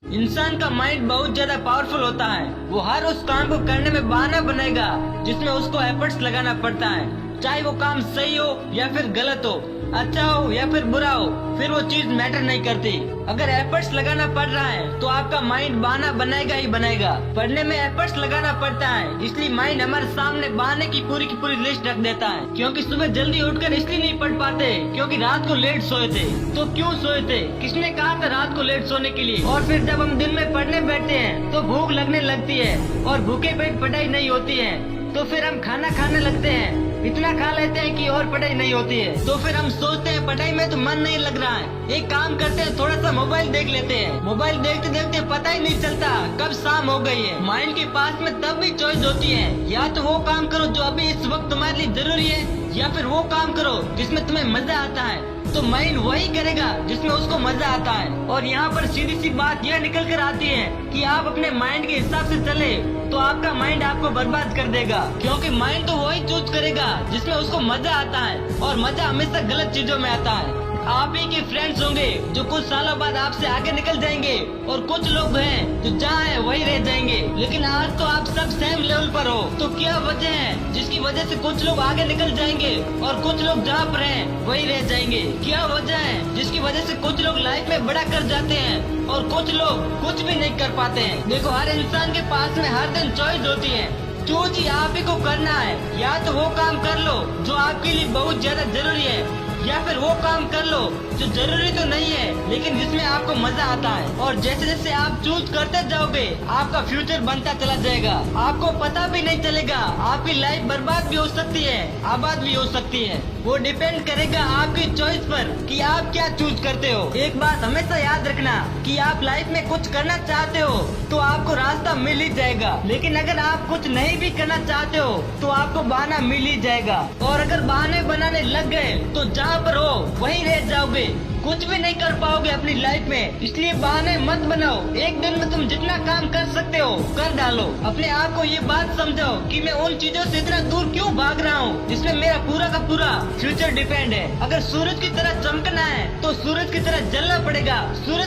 इंसान का माइंड बहुत ज्यादा पावरफुल होता है। वो हर उस काम को करने में बहाना बनाएगा जिसमें उसको एफर्ट्स लगाना पड़ता है, चाहे वो काम सही हो या फिर गलत हो, अच्छा हो या फिर बुरा हो, फिर वो चीज मैटर नहीं करती। अगर एफर्ट्स लगाना पड़ रहा है तो आपका माइंड बहाना बनाएगा ही बनाएगा। पढ़ने में एफर्ट्स लगाना पड़ता है, इसलिए माइंड हमारे सामने बहाने की पूरी लिस्ट रख देता है। क्योंकि सुबह जल्दी उठकर इसलिए नहीं पढ़ पाते क्योंकि रात को लेट सोए थे। तो क्यों सोए थे, किसने कहा था रात को लेट सोने के लिए? और फिर जब हम दिन में पढ़ने बैठते हैं तो भूख लगने लगती है और भूखे पेट पढ़ाई नहीं होती है, तो फिर हम खाना खाने लगते हैं, इतना खा लेते हैं कि और पढ़ाई नहीं होती है। तो फिर हम सोचते हैं पढ़ाई में तो मन नहीं लग रहा है, एक काम करते हैं थोड़ा सा मोबाइल देख लेते हैं। मोबाइल देखते देखते पता ही नहीं चलता कब शाम हो गई है। माइंड के पास में तब भी चॉइस होती है, या तो वो काम करो जो अभी इस वक्त तुम्हारे लिए जरूरी है, या फिर वो काम करो जिसमें तुम्हें मजा आता है। तो माइंड वही करेगा जिसमें उसको मजा आता है। और यहाँ पर सीधी सी बात यह निकल कर आती है कि आप अपने माइंड के हिसाब से चले तो आपका माइंड आपको बर्बाद कर देगा। क्योंकि माइंड तो वही चूज करेगा जिसमें उसको मजा आता है, और मजा हमेशा गलत चीजों में आता है। आप ही के फ्रेंड्स होंगे जो कुछ सालों बाद आपसे आगे निकल जाएंगे, और कुछ लोग हैं जो जहाँ है वही रह जाएंगे। लेकिन आज तो आप सब सेम लेवल पर हो, तो क्या वजह है जिसकी वजह से कुछ लोग आगे निकल जाएंगे और कुछ लोग जहाँ पर हैं वही रह जाएंगे? क्या वजह है जिसकी वजह से कुछ लोग लाइफ में बड़ा कर जाते हैं और कुछ लोग कुछ भी नहीं कर पाते हैं? देखो, हर इंसान के पास में हर दिन चॉइस होती है, चूज ही आप ही को करना है। या तो वो काम कर लो जो आपके लिए बहुत ज्यादा जरूरी है, या फिर वो काम कर लो जो जरूरी तो नहीं है लेकिन जिसमें आपको मजा आता है। और जैसे जैसे आप चूज करते जाओगे आपका फ्यूचर बनता चला जाएगा, आपको पता भी नहीं चलेगा। आपकी लाइफ बर्बाद भी हो सकती है, आबाद भी हो सकती है। वो डिपेंड करेगा आपकी चॉइस पर कि आप क्या चूज करते हो। एक बात हमेशा याद रखना कि आप लाइफ में कुछ करना चाहते हो तो आपको रास्ता मिल ही जाएगा, लेकिन अगर आप कुछ नहीं भी करना चाहते हो तो आपको बहाना मिल ही जाएगा। और अगर बहाने बनाने लग गए तो जहाँ पर हो वहीं रह जाओगे, कुछ भी नहीं कर पाओगे अपनी लाइफ में। इसलिए बहाने मत बनाओ, एक दिन में तुम जितना काम कर सकते हो कर डालो। अपने आप को ये बात समझाओ कि मैं उन चीजों से इतना दूर क्यों भाग रहा हूँ जिसमें मेरा पूरा का पूरा फ्यूचर डिपेंड है। अगर सूरज की तरह चमकना है तो सूरज की तरह जलना पड़ेगा। सूरज